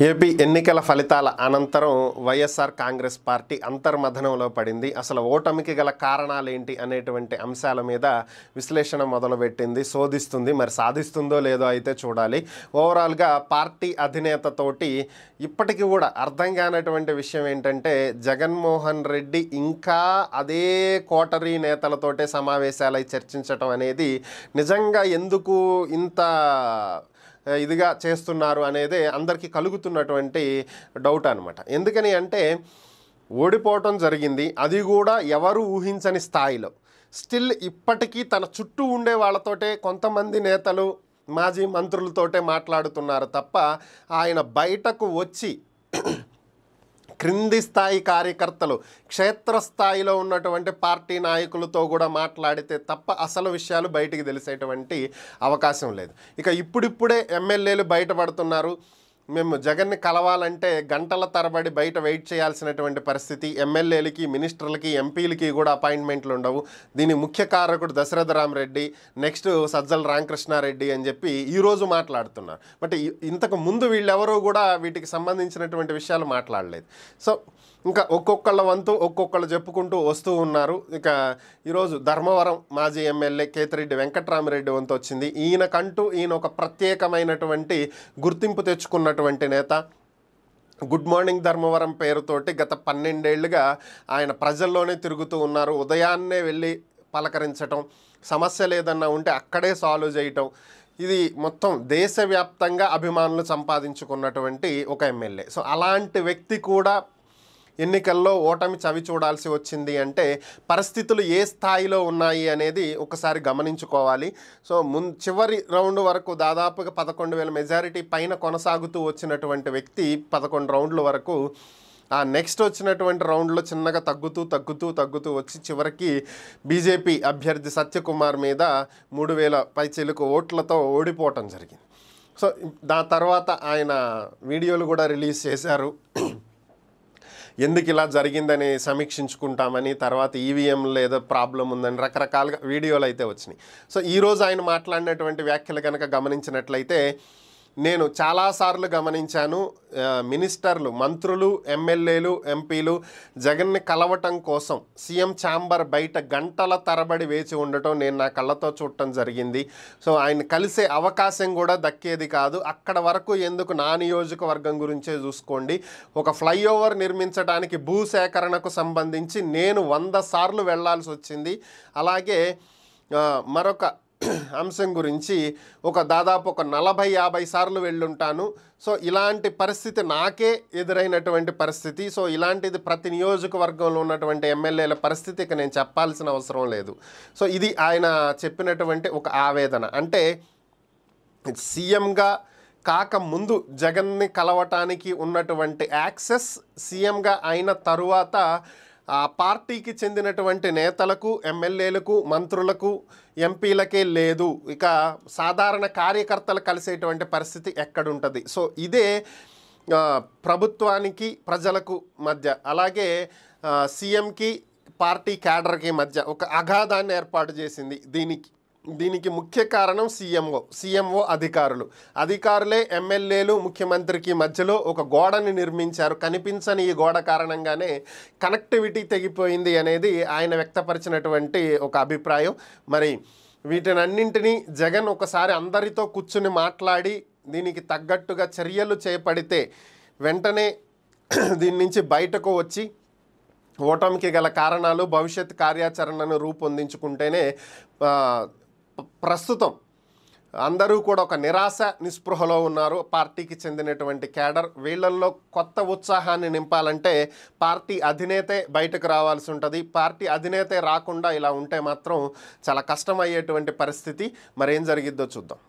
AP ఎన్నికల ఫలితాల అనంతరం వైఎస్ఆర్ కాంగ్రెస్ పార్టీ అంతర్మథనంలో పడింది. అసలు ఓటమికి గల కారణాలేంటి అనేటువంటి అంశాల మీద విశ్లేషణ మొదలుపెట్టింది, శోధిస్తుంది. మరి సాధిస్తుందో లేదో అయితే చూడాలి. ఓవరాల్గా పార్టీ అధినేతతోటి ఇప్పటికీ కూడా అర్థం కానటువంటి విషయం ఏంటంటే, జగన్మోహన్ రెడ్డి ఇంకా అదే కోటరీ నేతలతోటే సమావేశాలై చర్చించటం అనేది నిజంగా ఎందుకు ఇంత ఇదిగా చేస్తున్నారు అనేదే అందరికీ కలుగుతున్నటువంటి డౌట్ అనమాట. ఎందుకని అంటే, ఓడిపోవటం జరిగింది, అది కూడా ఎవరు ఊహించని స్థాయిలో. స్టిల్ ఇప్పటికీ తన చుట్టూ ఉండే వాళ్ళతోటే, కొంతమంది నేతలు మాజీ మంత్రులతోటే మాట్లాడుతున్నారు తప్ప ఆయన బయటకు వచ్చి క్రింది స్థాయి కార్యకర్తలు, క్షేత్రస్థాయిలో ఉన్నటువంటి పార్టీ నాయకులతో కూడా మాట్లాడితే తప్ప అసలు విషయాలు బయటికి తెలిసేటువంటి అవకాశం లేదు. ఇక ఇప్పుడిప్పుడే ఎమ్మెల్యేలు బయటపడుతున్నారు. మేము జగన్ని కలవాలంటే గంటల తరబడి బయట వెయిట్ చేయాల్సినటువంటి పరిస్థితి. ఎమ్మెల్యేలకి, మినిస్టర్లకి, ఎంపీలకి కూడా అపాయింట్మెంట్లు ఉండవు. దీని ముఖ్య కారకుడు దశరథ రామరెడ్డి, నెక్స్ట్ సజ్జల రామకృష్ణారెడ్డి అని చెప్పి ఈరోజు మాట్లాడుతున్నారు. బట్ ఇంతకు ముందు వీళ్ళెవరూ కూడా వీటికి సంబంధించినటువంటి విషయాలు మాట్లాడలేదు. సో ఇంకా ఒక్కొక్కళ్ళ వంతు ఒక్కొక్కళ్ళు చెప్పుకుంటూ వస్తూ ఉన్నారు. ఇక ఈరోజు ధర్మవరం మాజీ ఎమ్మెల్యే కేతిరెడ్డి వెంకట్రామరెడ్డి వంతు వచ్చింది. ఈయన ఒక ప్రత్యేకమైనటువంటి గుర్తింపు తెచ్చుకున్నటువంటి నేత. గుడ్ మార్నింగ్ ధర్మవరం పేరుతోటి గత 12 ఏళ్లుగా ఆయన ప్రజల్లోనే తిరుగుతూ ఉన్నారు. ఉదయాన్నే వెళ్ళి పలకరించటం, సమస్య లేదన్నా ఉంటే అక్కడే సాల్వ్ చేయటం, ఇది మొత్తం దేశవ్యాప్తంగా అభిమానులు సంపాదించుకున్నటువంటి ఒక ఎమ్మెల్యే. సో అలాంటి వ్యక్తి కూడా ఎన్నికల్లో ఓటమి చవి చూడాల్సి వచ్చింది అంటే పరిస్థితులు ఏ స్థాయిలో ఉన్నాయి అనేది ఒకసారి గమనించుకోవాలి. సో చివరి రౌండ్ వరకు దాదాపుగా 11,000 మెజారిటీ పైన కొనసాగుతూ వచ్చినటువంటి వ్యక్తి 11 రౌండ్ల వరకు, ఆ నెక్స్ట్ వచ్చినటువంటి రౌండ్లో చిన్నగా తగ్గుతూ వచ్చి చివరికి బీజేపీ అభ్యర్థి సత్యకుమార్ మీద 3,000 పైచిలుకు ఓట్లతో ఓడిపోవటం జరిగింది. సో దాని తర్వాత ఆయన వీడియోలు కూడా రిలీజ్ చేశారు. ఎందుకు ఇలా జరిగిందని సమీక్షించుకుంటామని, తర్వాత ఈవీఎంలో ఏదో ప్రాబ్లం ఉందని రకరకాలుగా వీడియోలు అయితే వచ్చినాయి. సో ఈరోజు ఆయన మాట్లాడినటువంటి వ్యాఖ్యలు కనుక గమనించినట్లయితే, నేను చాలాసార్లు గమనించాను, మినిస్టర్లు, మంత్రులు, ఎమ్మెల్యేలు, ఎంపీలు జగన్ని కలవటం కోసం సీఎం ఛాంబర్ బయట గంటల తరబడి వేచి ఉండటం నేను నా కళ్ళతో చూడటం జరిగింది. సో ఆయన కలిసే అవకాశం కూడా దక్కేది కాదు. అక్కడ వరకు ఎందుకు, నా నియోజకవర్గం గురించే చూసుకోండి. ఒక ఫ్లైఓవర్ నిర్మించడానికి భూసేకరణకు సంబంధించి నేను 100 సార్లు వెళ్లాల్సి వచ్చింది. అలాగే మరొక అంశం గురించి దాదాపు 40-50 సార్లు వెళ్ళుంటాను. సో ఇలాంటి పరిస్థితి నాకే ఎదురైనటువంటి పరిస్థితి. సో ఇలాంటిది ప్రతి నియోజకవర్గంలో ఉన్నటువంటి ఎమ్మెల్యేల పరిస్థితి ఇక నేను చెప్పాల్సిన అవసరం లేదు. సో ఇది ఆయన చెప్పినటువంటి ఒక ఆవేదన. అంటే సీఎంగా కాకముందు జగన్ని కలవటానికి ఉన్నటువంటి యాక్సెస్ సీఎంగా అయిన తరువాత ఆ పార్టీకి చెందినటువంటి నేతలకు, ఎమ్మెల్యేలకు, మంత్రులకు, ఎంపీలకే లేదు. ఇక సాధారణ కార్యకర్తలు కలిసేటువంటి పరిస్థితి ఎక్కడుంటుంది. సో ఇదే ప్రభుత్వానికి, ప్రజలకు మధ్య, అలాగే సీఎంకి, పార్టీ క్యాడర్కి మధ్య ఒక అగాధాన్ని ఏర్పాటు చేసింది. దీనికి ముఖ్య కారణం సీఎంఓ అధికారులే ఎమ్మెల్యేలు, ముఖ్యమంత్రికి మధ్యలో ఒక గోడని నిర్మించారు. కనిపించని ఈ గోడ కారణంగానే కనెక్టివిటీ తెగిపోయింది అనేది ఆయన వ్యక్తపరిచినటువంటి ఒక అభిప్రాయం. మరి వీటినన్నింటినీ జగన్ ఒకసారి అందరితో కూర్చుని మాట్లాడి దీనికి తగ్గట్టుగా చర్యలు చేపడితే వెంటనే దీని నుంచి బయటకు వచ్చి ఓటమికి గల కారణాలు, భవిష్యత్ కార్యాచరణను రూపొందించుకుంటేనే, ప్రస్తుతం అందరూ కూడా ఒక నిరాశ నిస్పృహలో ఉన్నారు పార్టీకి చెందినటువంటి క్యాడర్. వీళ్ళల్లో కొత్త ఉత్సాహాన్ని నింపాలంటే పార్టీ అధినేతే బయటకు రావాల్సి ఉంటుంది. పార్టీ అధినేతే రాకుండా ఇలా ఉంటే మాత్రం చాలా కష్టమయ్యేటువంటి పరిస్థితి. మరేం జరిగిద్దో చూద్దాం.